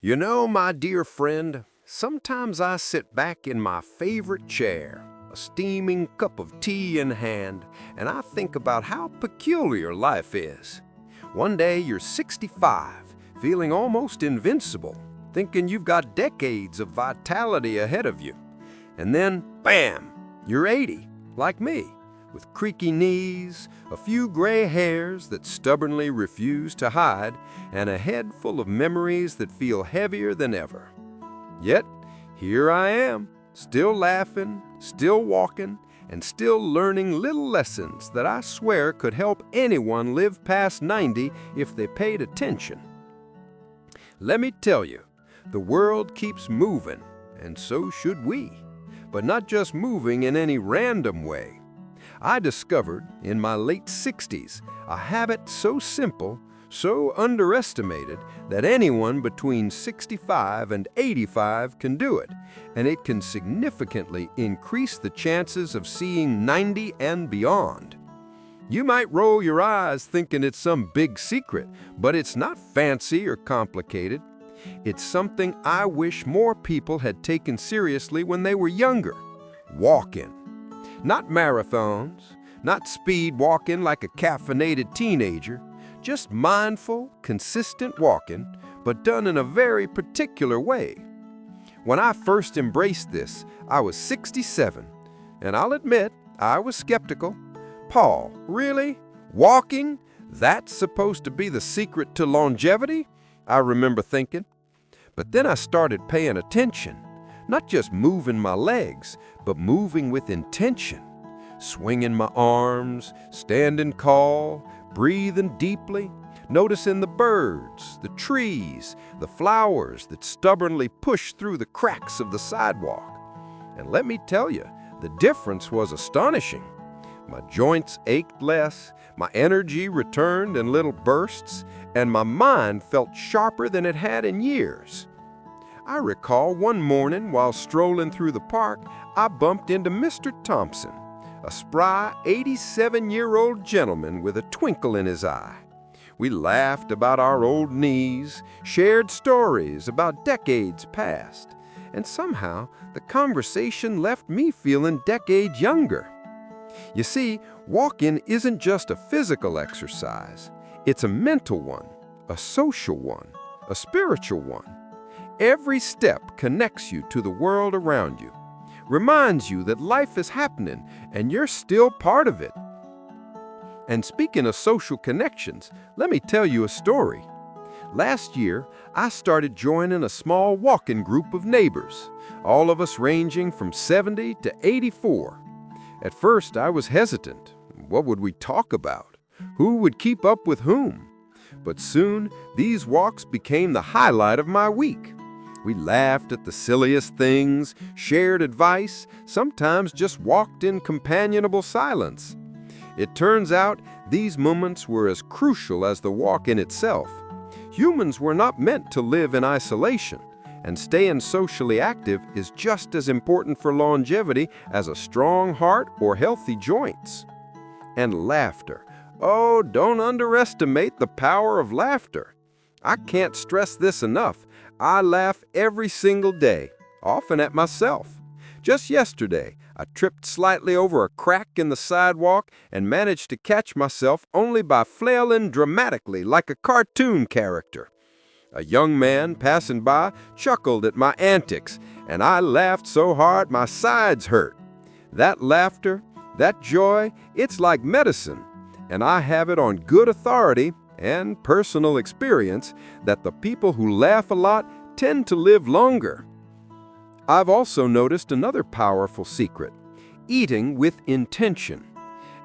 You know, my dear friend, sometimes I sit back in my favorite chair, a steaming cup of tea in hand, and I think about how peculiar life is. One day you're 65, feeling almost invincible, thinking you've got decades of vitality ahead of you. And then, bam, you're 80, like me, with creaky knees, a few gray hairs that stubbornly refuse to hide, and a head full of memories that feel heavier than ever. Yet, here I am, still laughing, still walking, and still learning little lessons that I swear could help anyone live past 90 if they paid attention. Let me tell you, the world keeps moving, and so should we. But not just moving in any random way. I discovered, in my late 60s, a habit so simple, so underestimated, that anyone between 65 and 85 can do it, and it can significantly increase the chances of seeing 90 and beyond. You might roll your eyes thinking it's some big secret, but it's not fancy or complicated. It's something I wish more people had taken seriously when they were younger. Walking. Not marathons, not speed walking like a caffeinated teenager, just mindful, consistent walking, but done in a very particular way. When I first embraced this, I was 67, and I'll admit, I was skeptical. Paul, really? Walking? That's supposed to be the secret to longevity? I remember thinking. But then I started paying attention, not just moving my legs, but moving with intention. Swinging my arms, standing tall, breathing deeply, noticing the birds, the trees, the flowers that stubbornly push through the cracks of the sidewalk. And let me tell you, the difference was astonishing. My joints ached less, my energy returned in little bursts, and my mind felt sharper than it had in years. I recall one morning while strolling through the park, I bumped into Mr. Thompson, a spry 87-year-old gentleman with a twinkle in his eye. We laughed about our old knees, shared stories about decades past, and somehow the conversation left me feeling decades younger. You see, walking isn't just a physical exercise. It's a mental one, a social one, a spiritual one. Every step connects you to the world around you, reminds you that life is happening and you're still part of it. And speaking of social connections, let me tell you a story. Last year, I started joining a small walking group of neighbors, all of us ranging from 70 to 84. At first, I was hesitant. What would we talk about? Who would keep up with whom? But soon, these walks became the highlight of my week. We laughed at the silliest things, shared advice, sometimes just walked in companionable silence. It turns out these moments were as crucial as the walk in itself. Humans were not meant to live in isolation, and staying socially active is just as important for longevity as a strong heart or healthy joints. And laughter. Oh, don't underestimate the power of laughter. I can't stress this enough. I laugh every single day, often at myself. Just yesterday, I tripped slightly over a crack in the sidewalk and managed to catch myself only by flailing dramatically like a cartoon character. A young man passing by chuckled at my antics, and I laughed so hard my sides hurt. That laughter, that joy, it's like medicine, and I have it on good authority and personal experience that the people who laugh a lot tend to live longer. I've also noticed another powerful secret: eating with intention.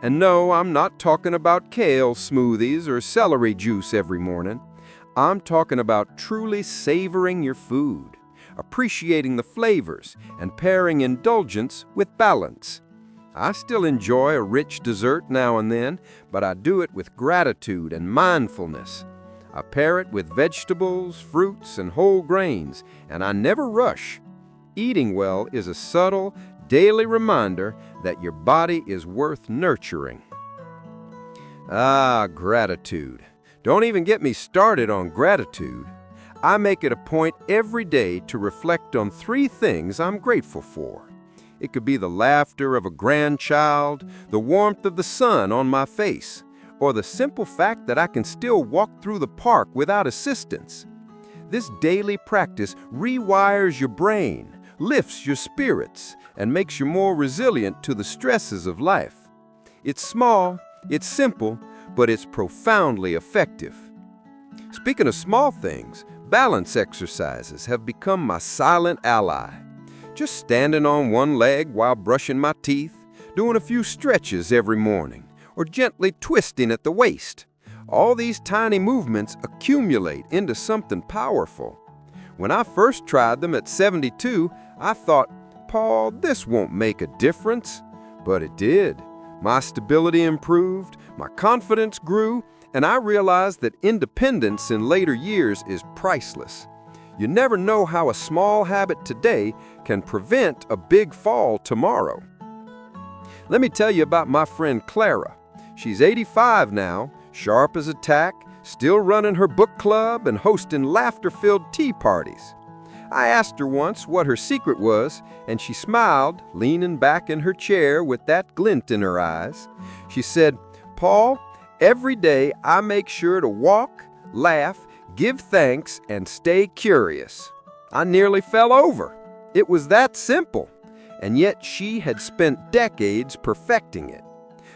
And no, I'm not talking about kale smoothies or celery juice every morning. I'm talking about truly savoring your food, appreciating the flavors, and pairing indulgence with balance. I still enjoy a rich dessert now and then, but I do it with gratitude and mindfulness. I pair it with vegetables, fruits, and whole grains, and I never rush. Eating well is a subtle, daily reminder that your body is worth nurturing. Ah, gratitude. Don't even get me started on gratitude. I make it a point every day to reflect on 3 things I'm grateful for. It could be the laughter of a grandchild, the warmth of the sun on my face, or the simple fact that I can still walk through the park without assistance. This daily practice rewires your brain, lifts your spirits, and makes you more resilient to the stresses of life. It's small, it's simple, but it's profoundly effective. Speaking of small things, balance exercises have become my silent ally. Just standing on one leg while brushing my teeth, doing a few stretches every morning, or gently twisting at the waist. All these tiny movements accumulate into something powerful. When I first tried them at 72, I thought, Paul, this won't make a difference. But it did. My stability improved, my confidence grew, and I realized that independence in later years is priceless. You never know how a small habit today can prevent a big fall tomorrow. Let me tell you about my friend Clara. She's 85 now, sharp as a tack, still running her book club and hosting laughter-filled tea parties. I asked her once what her secret was, and she smiled, leaning back in her chair with that glint in her eyes. She said, Paul, every day I make sure to walk, laugh, give thanks, and stay curious. I nearly fell over. It was that simple, and yet she had spent decades perfecting it.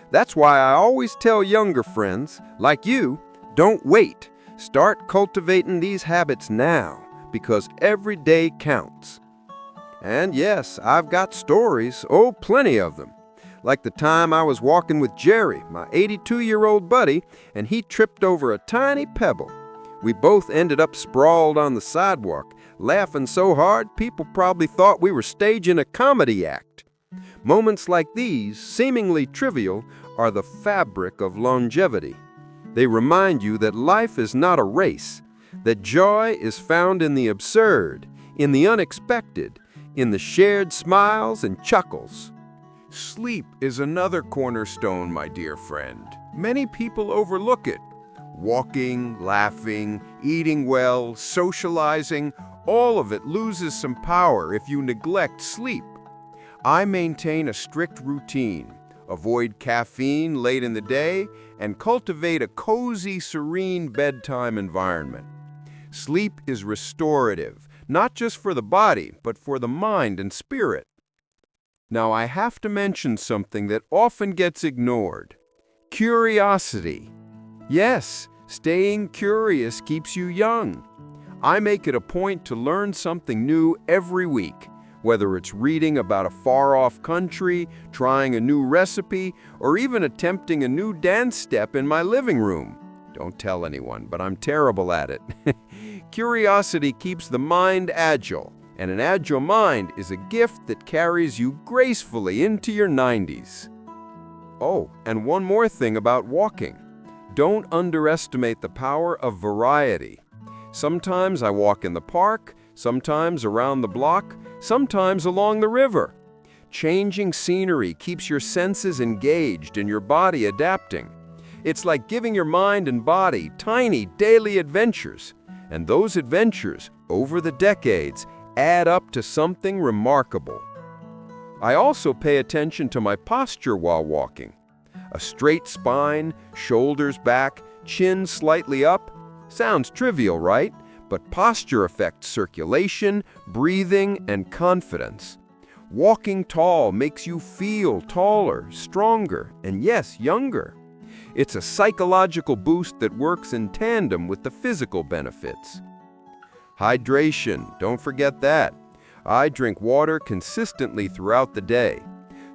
That's why I always tell younger friends, like you, don't wait. Start cultivating these habits now, because every day counts. And yes, I've got stories, plenty of them. Like the time I was walking with Jerry, my 82-year-old buddy, and he tripped over a tiny pebble. We both ended up sprawled on the sidewalk, laughing so hard people probably thought we were staging a comedy act. Moments like these, seemingly trivial, are the fabric of longevity. They remind you that life is not a race, that joy is found in the absurd, in the unexpected, in the shared smiles and chuckles. Sleep is another cornerstone, my dear friend. Many people overlook it. Walking, laughing, eating well, socializing, all of it loses some power if you neglect sleep. I maintain a strict routine, avoid caffeine late in the day, and cultivate a cozy, serene bedtime environment. Sleep is restorative, not just for the body, but for the mind and spirit. Now, I have to mention something that often gets ignored: curiosity. Yes, staying curious keeps you young. I make it a point to learn something new every week, whether it's reading about a far-off country, trying a new recipe, or even attempting a new dance step in my living room. Don't tell anyone, but I'm terrible at it. Curiosity keeps the mind agile, and an agile mind is a gift that carries you gracefully into your 90s. Oh, and one more thing about walking. Don't underestimate the power of variety. Sometimes I walk in the park, sometimes around the block, sometimes along the river. Changing scenery keeps your senses engaged and your body adapting. It's like giving your mind and body tiny daily adventures, and those adventures, over the decades, add up to something remarkable. I also pay attention to my posture while walking. A straight spine, shoulders back, chin slightly up. Sounds trivial, right? But posture affects circulation, breathing, and confidence. Walking tall makes you feel taller, stronger, and yes, younger. It's a psychological boost that works in tandem with the physical benefits. Hydration, don't forget that. I drink water consistently throughout the day.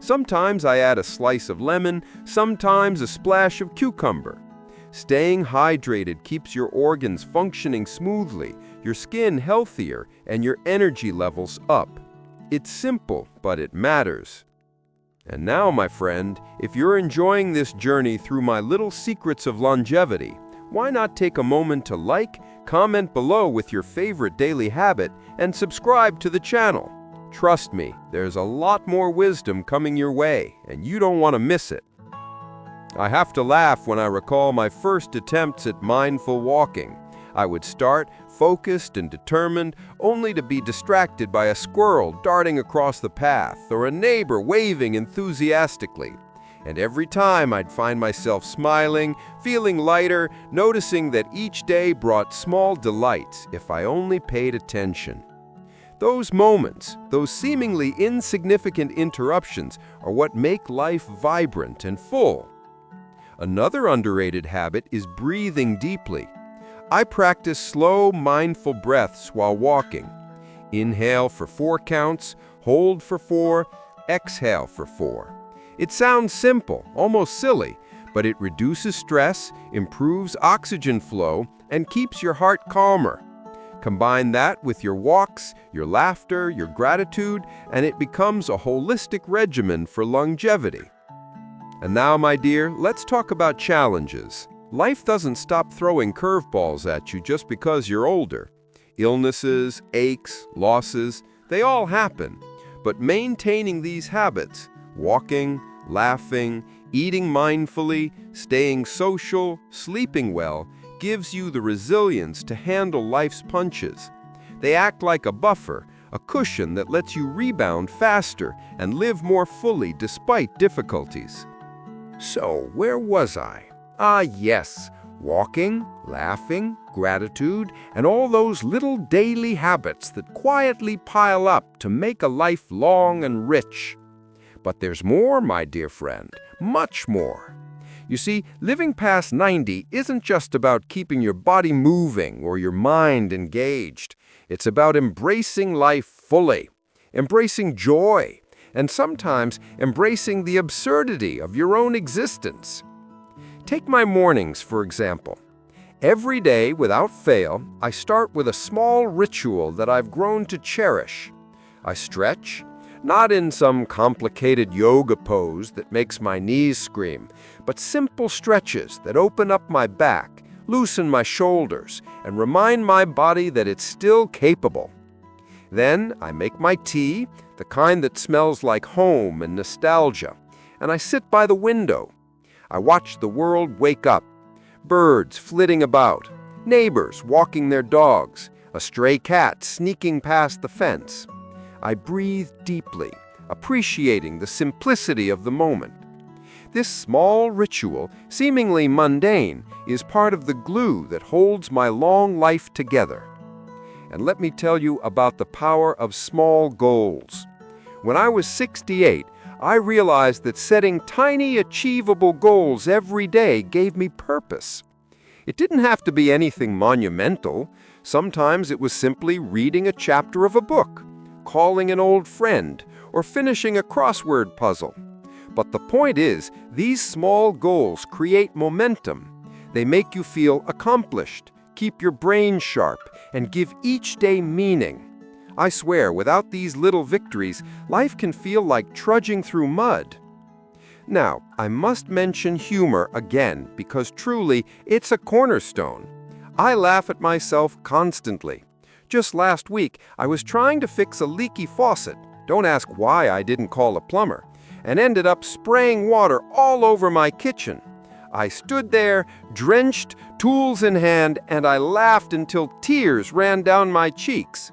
Sometimes I add a slice of lemon, sometimes a splash of cucumber. Staying hydrated keeps your organs functioning smoothly, your skin healthier, and your energy levels up. It's simple, but it matters. And now, my friend, if you're enjoying this journey through my little secrets of longevity, why not take a moment to like, comment below with your favorite daily habit, and subscribe to the channel. Trust me, there's a lot more wisdom coming your way, and you don't want to miss it. I have to laugh when I recall my first attempts at mindful walking. I would start, focused and determined, only to be distracted by a squirrel darting across the path or a neighbor waving enthusiastically. And every time I'd find myself smiling, feeling lighter, noticing that each day brought small delights if I only paid attention. Those moments, those seemingly insignificant interruptions, are what make life vibrant and full. Another underrated habit is breathing deeply. I practice slow, mindful breaths while walking. Inhale for 4 counts, hold for 4, exhale for 4. It sounds simple, almost silly, but it reduces stress, improves oxygen flow, and keeps your heart calmer. Combine that with your walks, your laughter, your gratitude, and it becomes a holistic regimen for longevity. And now, my dear, let's talk about challenges. Life doesn't stop throwing curveballs at you just because you're older. Illnesses, aches, losses, they all happen. But maintaining these habits, walking, laughing, eating mindfully, staying social, sleeping well, gives you the resilience to handle life's punches. They act like a buffer, a cushion that lets you rebound faster and live more fully despite difficulties. So, where was I? Yes, walking, laughing, gratitude, and all those little daily habits that quietly pile up to make a life long and rich. But there's more, my dear friend, much more. You see, living past 90 isn't just about keeping your body moving or your mind engaged. It's about embracing life fully, embracing joy, and sometimes embracing the absurdity of your own existence. Take my mornings, for example. Every day, without fail, I start with a small ritual that I've grown to cherish. I stretch, not in some complicated yoga pose that makes my knees scream, but simple stretches that open up my back, loosen my shoulders, and remind my body that it's still capable. Then I make my tea, the kind that smells like home and nostalgia, and I sit by the window. I watch the world wake up, birds flitting about, neighbors walking their dogs, a stray cat sneaking past the fence. I breathe deeply, appreciating the simplicity of the moment. This small ritual, seemingly mundane, is part of the glue that holds my long life together. And let me tell you about the power of small goals. When I was 68, I realized that setting tiny, achievable goals every day gave me purpose. It didn't have to be anything monumental. Sometimes it was simply reading a chapter of a book, calling an old friend, or finishing a crossword puzzle. But the point is, these small goals create momentum. They make you feel accomplished, keep your brain sharp, and give each day meaning. I swear, without these little victories, life can feel like trudging through mud. Now, I must mention humor again, because truly, it's a cornerstone. I laugh at myself constantly. Just last week, I was trying to fix a leaky faucet, don't ask why I didn't call a plumber, and ended up spraying water all over my kitchen. I stood there, drenched, tools in hand, and I laughed until tears ran down my cheeks.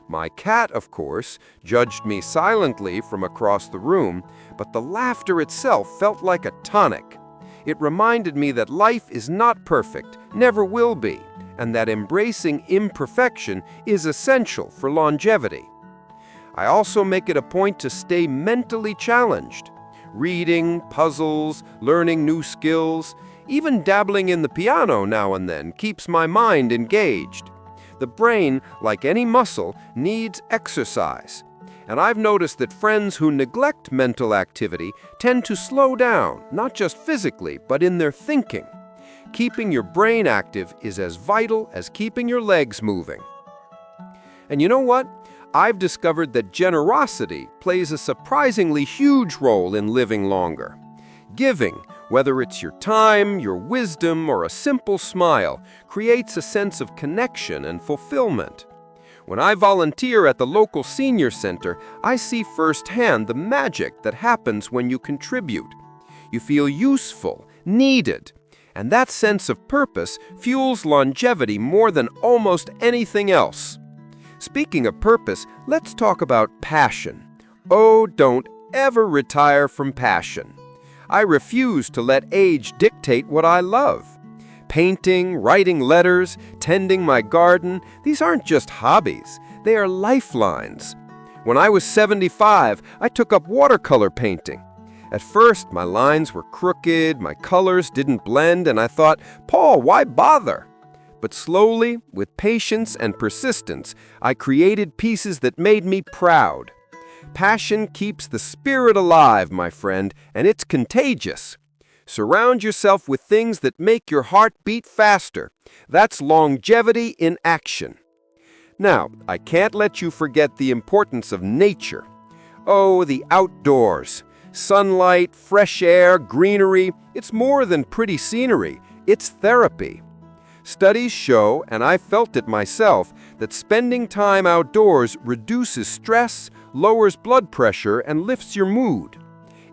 My cat, of course, judged me silently from across the room, but the laughter itself felt like a tonic. It reminded me that life is not perfect, never will be, and that embracing imperfection is essential for longevity. I also make it a point to stay mentally challenged. Reading, puzzles, learning new skills, even dabbling in the piano now and then keeps my mind engaged. The brain, like any muscle, needs exercise. And I've noticed that friends who neglect mental activity tend to slow down, not just physically, but in their thinking. Keeping your brain active is as vital as keeping your legs moving. And you know what? I've discovered that generosity plays a surprisingly huge role in living longer. Giving, whether it's your time, your wisdom, or a simple smile, creates a sense of connection and fulfillment. When I volunteer at the local senior center, I see firsthand the magic that happens when you contribute. You feel useful, needed, And that sense of purpose fuels longevity more than almost anything else. Speaking of purpose, let's talk about passion. Oh, don't ever retire from passion. I refuse to let age dictate what I love. Painting, writing letters, tending my garden, these aren't just hobbies, they are lifelines. When I was 75, I took up watercolor painting. At first, my lines were crooked, my colors didn't blend, and I thought, Paul, why bother? But slowly, with patience and persistence, I created pieces that made me proud. Passion keeps the spirit alive, my friend, and it's contagious. Surround yourself with things that make your heart beat faster. That's longevity in action. Now, I can't let you forget the importance of nature. Oh, the outdoors. Sunlight, fresh air, greenery. It's more than pretty scenery. It's therapy. Studies show, and I felt it myself, that spending time outdoors reduces stress, lowers blood pressure, and lifts your mood.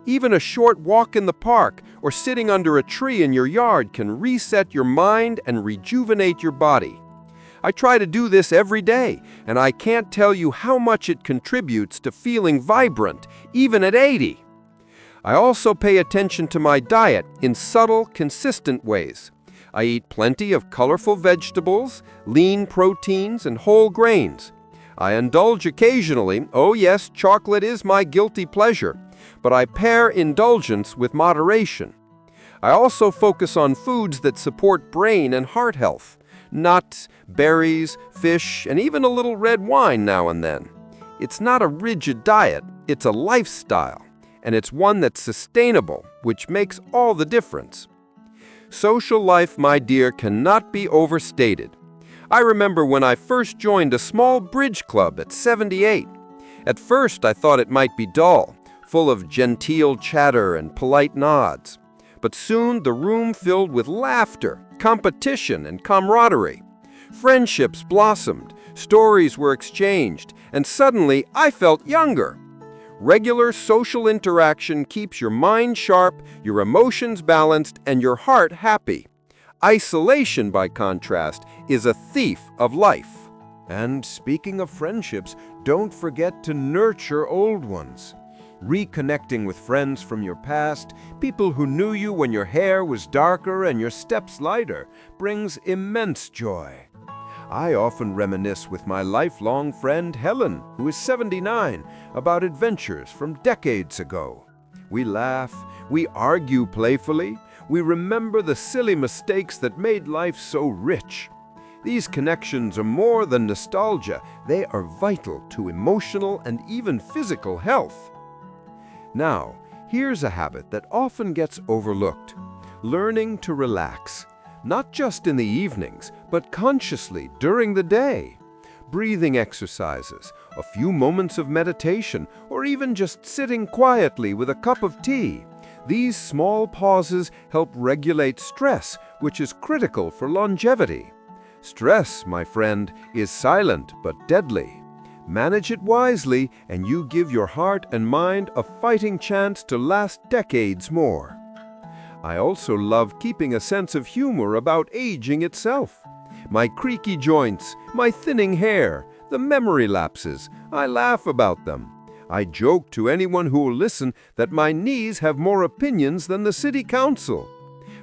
Even a short walk in the park or sitting under a tree in your yard can reset your mind and rejuvenate your body. I try to do this every day, and I can't tell you how much it contributes to feeling vibrant, even at 80. I also pay attention to my diet in subtle, consistent ways. I eat plenty of colorful vegetables, lean proteins, and whole grains. I indulge occasionally. Oh yes, chocolate is my guilty pleasure, but I pair indulgence with moderation. I also focus on foods that support brain and heart health. Nuts, berries, fish, and even a little red wine now and then. It's not a rigid diet, it's a lifestyle, and it's one that's sustainable, which makes all the difference. Social life, my dear, cannot be overstated. I remember when I first joined a small bridge club at 78. At first, I thought it might be dull, full of genteel chatter and polite nods. But soon the room filled with laughter, competition, and camaraderie. Friendships blossomed, stories were exchanged, and suddenly I felt younger. Regular social interaction keeps your mind sharp, your emotions balanced, and your heart happy. Isolation, by contrast, is a thief of life. And speaking of friendships, don't forget to nurture old ones. Reconnecting with friends from your past, people who knew you when your hair was darker and your steps lighter, brings immense joy. I often reminisce with my lifelong friend Helen, who is 79, about adventures from decades ago. We laugh, we argue playfully, we remember the silly mistakes that made life so rich. These connections are more than nostalgia, they are vital to emotional and even physical health. Now, here's a habit that often gets overlooked: learning to relax. Not just in the evenings, but consciously during the day. Breathing exercises, a few moments of meditation, or even just sitting quietly with a cup of tea. These small pauses help regulate stress, which is critical for longevity. Stress, my friend, is silent but deadly. Manage it wisely, and you give your heart and mind a fighting chance to last decades more. I also love keeping a sense of humor about aging itself. My creaky joints, my thinning hair, the memory lapses, I laugh about them. I joke to anyone who will listen that my knees have more opinions than the city council.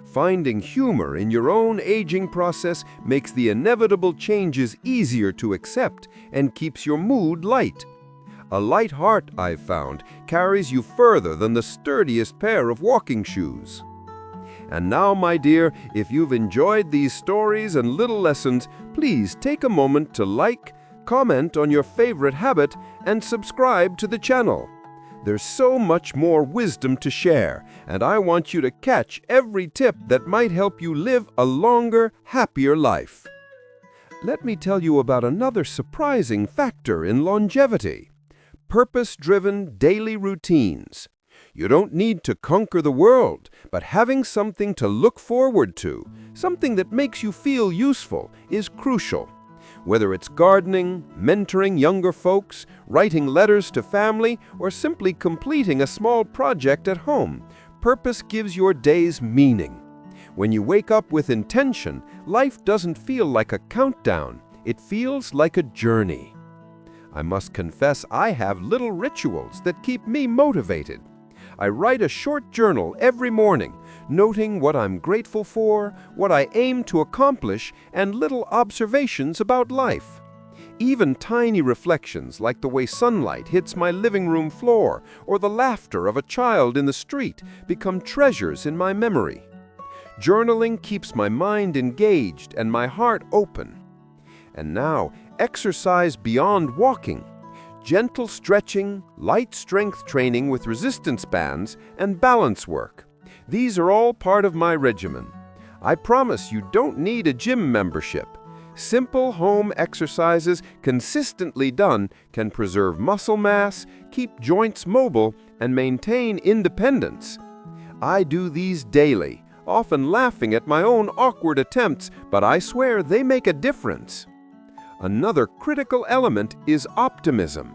Finding humor in your own aging process makes the inevitable changes easier to accept and keeps your mood light. A light heart, I've found, carries you further than the sturdiest pair of walking shoes. And now, my dear, if you've enjoyed these stories and little lessons, please take a moment to like, comment on your favorite habit, and subscribe to the channel. There's so much more wisdom to share, and I want you to catch every tip that might help you live a longer, happier life. Let me tell you about another surprising factor in longevity: purpose-driven daily routines. You don't need to conquer the world, but having something to look forward to, something that makes you feel useful, is crucial. Whether it's gardening, mentoring younger folks, writing letters to family, or simply completing a small project at home, purpose gives your days meaning. When you wake up with intention, life doesn't feel like a countdown. It feels like a journey. I must confess I have little rituals that keep me motivated. I write a short journal every morning, noting what I'm grateful for, what I aim to accomplish, and little observations about life. Even tiny reflections like the way sunlight hits my living room floor or the laughter of a child in the street become treasures in my memory. Journaling keeps my mind engaged and my heart open. And now, exercise beyond walking. Gentle stretching, light strength training with resistance bands, and balance work. These are all part of my regimen. I promise you don't need a gym membership. Simple home exercises consistently done can preserve muscle mass, keep joints mobile, and maintain independence. I do these daily, often laughing at my own awkward attempts, but I swear they make a difference. Another critical element is optimism.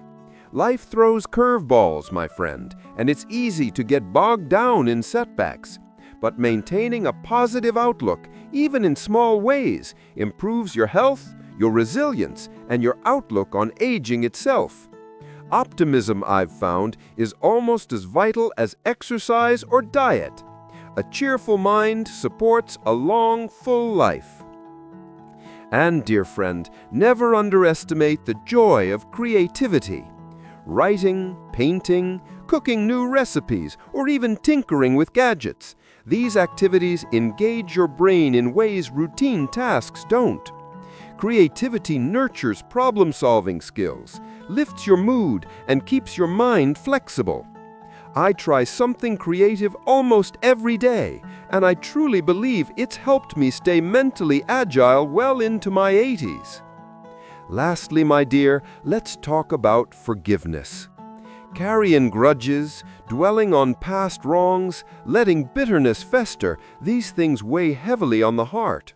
Life throws curveballs, my friend, and it's easy to get bogged down in setbacks. But maintaining a positive outlook, even in small ways, improves your health, your resilience, and your outlook on aging itself. Optimism, I've found, is almost as vital as exercise or diet. A cheerful mind supports a long, full life. And, dear friend, never underestimate the joy of creativity. Writing, painting, cooking new recipes, or even tinkering with gadgets. These activities engage your brain in ways routine tasks don't. Creativity nurtures problem-solving skills, lifts your mood, and keeps your mind flexible. I try something creative almost every day, and I truly believe it's helped me stay mentally agile well into my 80s. Lastly, my dear, let's talk about forgiveness. Carrying grudges, dwelling on past wrongs, letting bitterness fester, these things weigh heavily on the heart.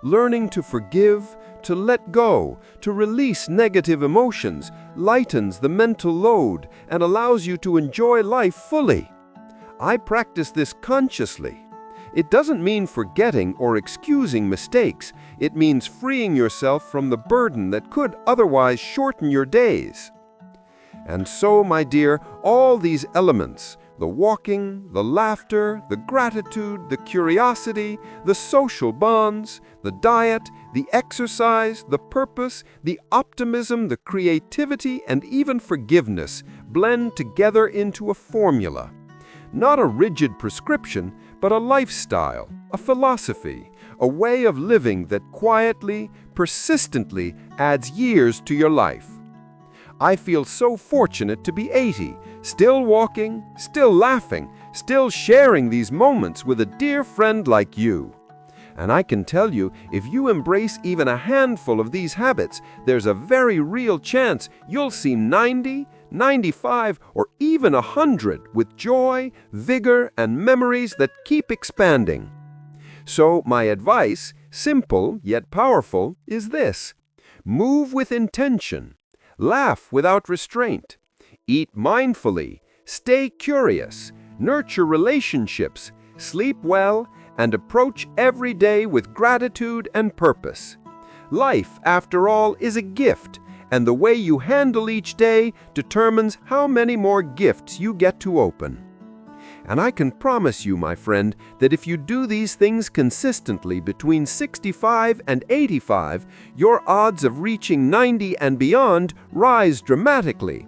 Learning to forgive, to let go, to release negative emotions, lightens the mental load and allows you to enjoy life fully. I practice this consciously. It doesn't mean forgetting or excusing mistakes. It means freeing yourself from the burden that could otherwise shorten your days. And so, my dear, all these elements, the walking, the laughter, the gratitude, the curiosity, the social bonds, the diet, the exercise, the purpose, the optimism, the creativity, and even forgiveness blend together into a formula. Not a rigid prescription, but a lifestyle, a philosophy, a way of living that quietly, persistently adds years to your life. I feel so fortunate to be 80, still walking, still laughing, still sharing these moments with a dear friend like you. And I can tell you, if you embrace even a handful of these habits, there's a very real chance you'll see 90, 95, or even 100 with joy, vigor, and memories that keep expanding. So my advice, simple yet powerful, is this: move with intention. Laugh without restraint. Eat mindfully. Stay curious. Nurture relationships. Sleep well, and approach every day with gratitude and purpose. Life, after all, is a gift, and the way you handle each day determines how many more gifts you get to open. And I can promise you, my friend, that if you do these things consistently between 65 and 85, your odds of reaching 90 and beyond rise dramatically.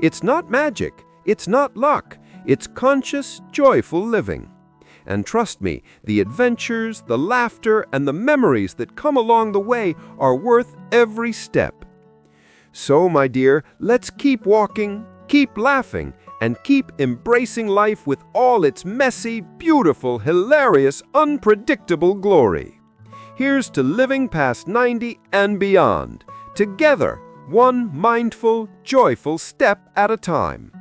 It's not magic, it's not luck, it's conscious, joyful living. And trust me, the adventures, the laughter, and the memories that come along the way are worth every step. So, my dear, let's keep walking, keep laughing, and keep embracing life with all its messy, beautiful, hilarious, unpredictable glory. Here's to living past 90 and beyond, together, one mindful, joyful step at a time.